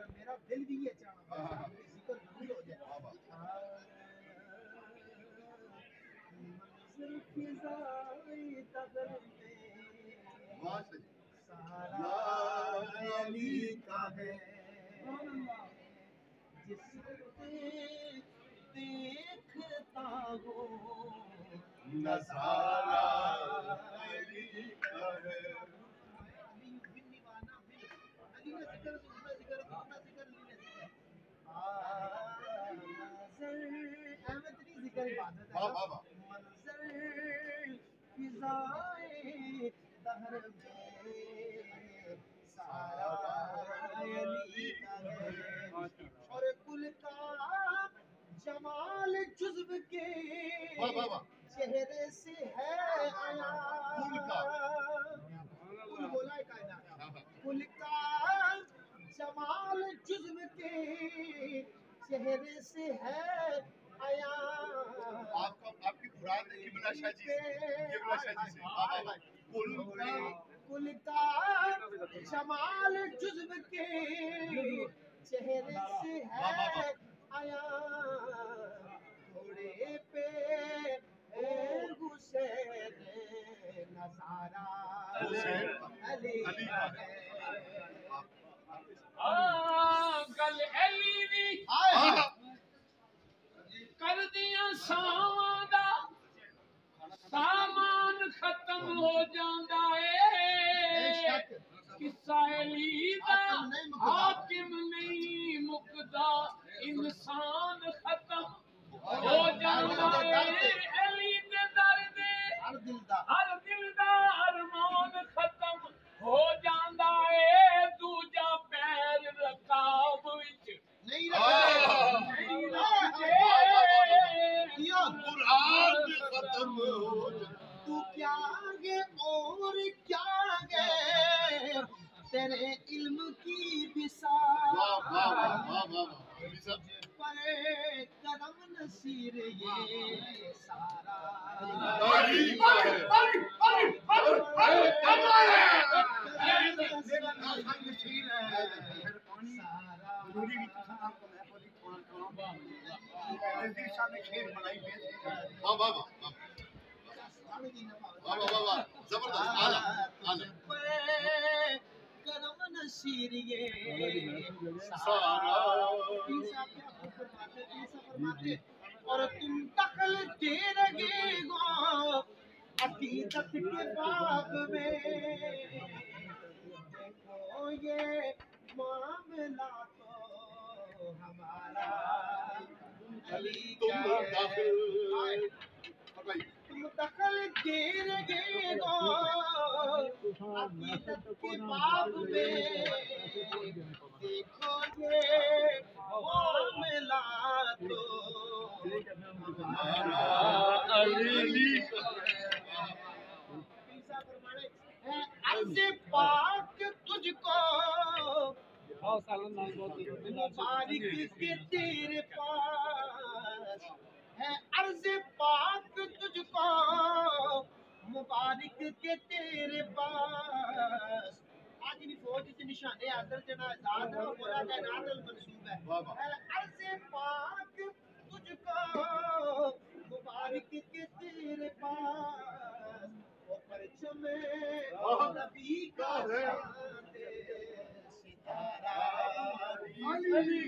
میرا دل بھی یہ چاہتا ہے ذکر ضرور ہو جائے منظر فضائی تغر میں سارا علی کا ہے جس سے دیکھتا ہوں نظارہ علی کا ہے اور کل کا جمال جزو کے چہرے سے ہے آیا کل کا جمال جزو کے چہرے سے ہے آیا آپ کی مراد قبلہ شاہ جی سے کل کا جمال جزو کے چہرے سے ہے آیا گھوڑے پہ حسین نظارہ علی کا ہے گل علی دی کر دیا ساواں دا سامان ختم ہو جاندا اے قصہ علی دا حاکم نہیں مکدا انسان ختم ہو جاندا اے علی دے در دے ہر دل دا ارمان ختم ہو جاندا اے دوجا پیر رکاب وچ نہیں قرآن ختم ہو تو کیا گے اور کیا گے تیرے علم کی بساط پر کرم نصیر یہ سارا کرم نصیر یہ سارا اور تم دخل دے رہے ہو عقیدت کے باب میں دیکھو یہ معاملہ تو ہمارا علی کا ہے تم دخل دے رہے ہو عقیدت کے باب میں دیکھو یہ معاملہ تو ہمارا علی کا ہے عرض پاک تجھ کو مبارک کے تیرے پاس ہے، عرض پاک تجھ کو مبارک کے تیرے پاس. آج بھی فوج سے نشان حاضر جنا آزاد ہے اور میرا کائنات المنصوب ہے. عرض پاک تجھ کو مبارک کے تیرے پاس، وہ پرچم نبی کا چاند ستارہ علی